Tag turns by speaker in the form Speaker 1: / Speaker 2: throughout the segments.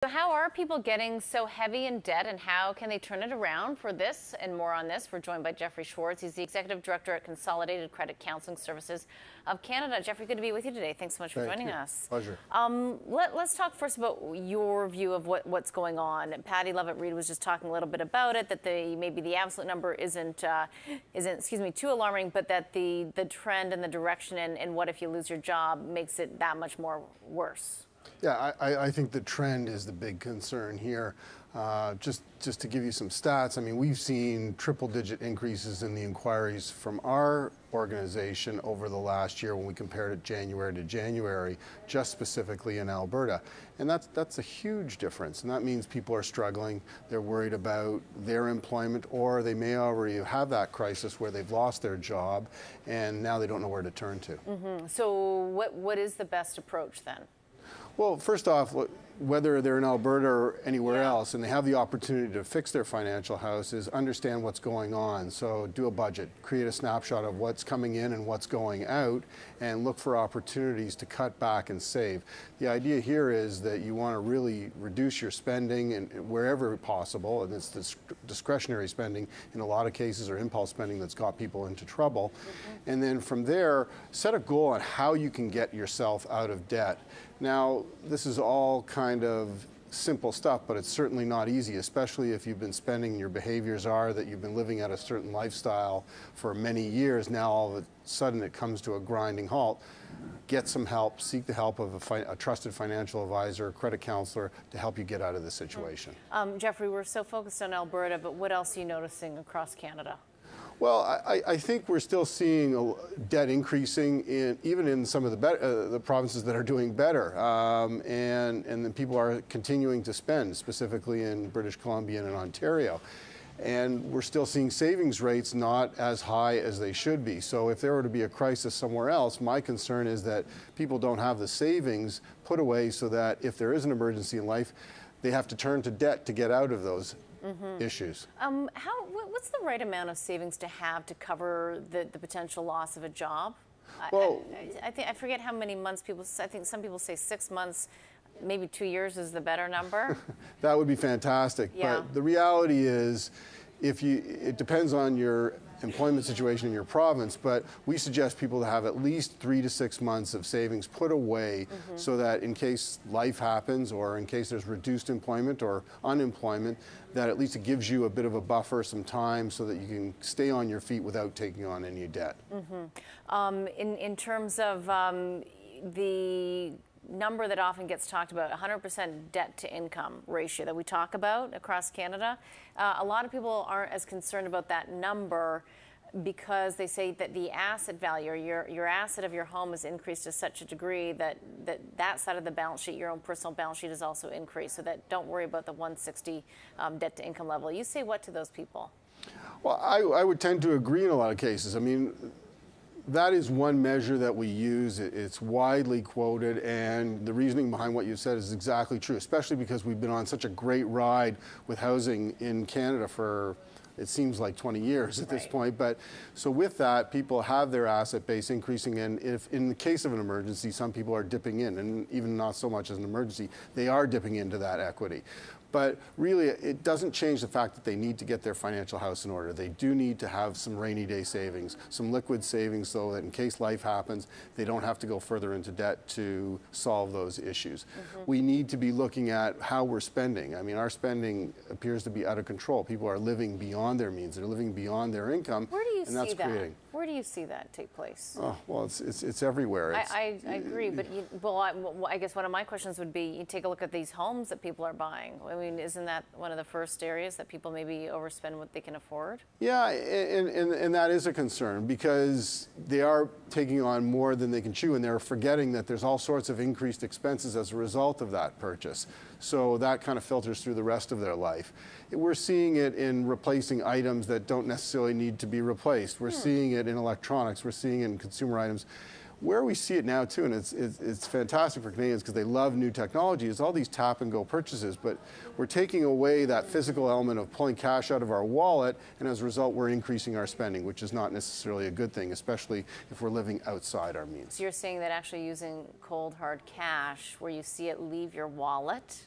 Speaker 1: So how are people getting so heavy in debt, and how can they turn it around? For this and more on this, we're joined by Jeffrey Schwartz. He's the Executive Director at Consolidated Credit Counseling Services of Canada. Jeffrey, good to be with you today. Thanks so much for joining us.
Speaker 2: Pleasure.
Speaker 1: Let's talk first about your view of what's going on. Patty Lovett-Reed was just talking a little bit about it, that maybe the absolute number isn't too alarming, but that the trend and the direction and what if you lose your job makes it that much more worse.
Speaker 2: Yeah, I think the trend is the big concern here. Just to give you some stats, I mean, we've seen triple-digit increases in the inquiries from our organization over the last year when we compared it January to January, just specifically in Alberta. And that's a huge difference. And that means people are struggling. They're worried about their employment, or they may already have that crisis where they've lost their job and now they don't know where to turn to.
Speaker 1: Mm-hmm. So what is the best approach then?
Speaker 2: Well, first off, whether they're in Alberta or anywhere else and they have the opportunity to fix their financial house, is understand what's going on. So do a budget, create a snapshot of what's coming in and what's going out, and look for opportunities to cut back and save. The idea here is that you want to really reduce your spending and wherever possible, and it's this discretionary spending in a lot of cases, or impulse spending that's got people into trouble. Mm-hmm. And then from there, set a goal on how you can get yourself out of debt. Now, this is all kind of simple stuff, but it's certainly not easy, especially if you've been spending, your behaviors are that you've been living at a certain lifestyle for many years. Now, all of a sudden, it comes to a grinding halt. Get some help, seek the help of a trusted financial advisor, a credit counselor, to help you get out of this situation.
Speaker 1: Jeffrey, we're so focused on Alberta, but what else are you noticing acrost Canada?
Speaker 2: Well, I think we're still seeing debt increasing even in some of the provinces that are doing better, and then people are continuing to spend, specifically in British Columbia and in Ontario. And we're still seeing savings rates not as high as they should be. So if there were to be a crisis somewhere else, my concern is that people don't have the savings put away so that if there is an emergency in life, they have to turn to debt to get out of those issues.
Speaker 1: What's the right amount of savings to have to cover the potential loss of a job?
Speaker 2: Well,
Speaker 1: I forget how many months I think some people say 6 months, maybe 2 years is the better number.
Speaker 2: That would be fantastic.
Speaker 1: Yeah.
Speaker 2: But the reality is, it depends on your employment situation in your province, but we suggest people to have at least 3 to 6 months of savings put away so that in case life happens, or in case there's reduced employment or unemployment, that at least it gives you a bit of a buffer, some time, so that you can stay on your feet without taking on any debt.
Speaker 1: In terms of the number that often gets talked about, 100% debt to income ratio that we talk about across Canada, a lot of people aren't as concerned about that number because they say that the asset value, or your asset of your home, has increased to such a degree that side of the balance sheet, your own personal balance sheet, has also increased, so that don't worry about the 160 debt to income level. You say what to those people?
Speaker 2: Well, I would tend to agree in a lot of cases. I mean, that is one measure that we use. It's widely quoted, and the reasoning behind what you said is exactly true, especially because we've been on such a great ride with housing in Canada for, it seems like 20 years at this point. But so with that, people have their asset base increasing, and if in the case of an emergency, some people are dipping in, and even not so much as an emergency, they are dipping into that equity. But really, it doesn't change the fact that they need to get their financial house in order. They do need to have some rainy day savings, some liquid savings, so that in case life happens, they don't have to go further into debt to solve those issues. We need to be looking at how we're spending. I mean, our spending appears to be out of control. People are living beyond their means. They're living beyond their income.
Speaker 1: Where do you
Speaker 2: and that's
Speaker 1: see that?
Speaker 2: Creating.
Speaker 1: Where do you see that take place?
Speaker 2: Oh, well, it's everywhere.
Speaker 1: I agree, but I guess one of my questions would be, you take a look at these homes that people are buying. I mean, isn't that one of the first areas that people maybe overspend what they can afford? Yeah,
Speaker 2: and that is a concern, because they are taking on more than they can chew, and they're forgetting that there's all sorts of increased expenses as a result of that purchase. So that kind of filters through the rest of their life. We're seeing it in replacing items that don't necessarily need to be replaced. We're seeing it in electronics. We're seeing it in consumer items. Where we see it now too, and it's fantastic for Canadians because they love new technology, is all these tap and go purchases, but we're taking away that physical element of pulling cash out of our wallet, and as a result we're increasing our spending, which is not necessarily a good thing, especially if we're living outside our means.
Speaker 1: So you're saying that actually using cold hard cash, where you see it leave your wallet,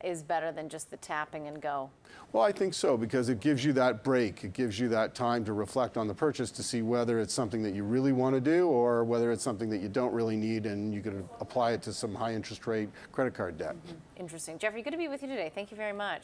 Speaker 1: is better than just the tapping and go.
Speaker 2: Well, I think so, because it gives you that break. It gives you that time to reflect on the purchase to see whether it's something that you really want to do or whether it's something that you don't really need and you could apply it to some high interest rate credit card debt.
Speaker 1: Interesting. Jeffrey, good to be with you today. Thank you very much.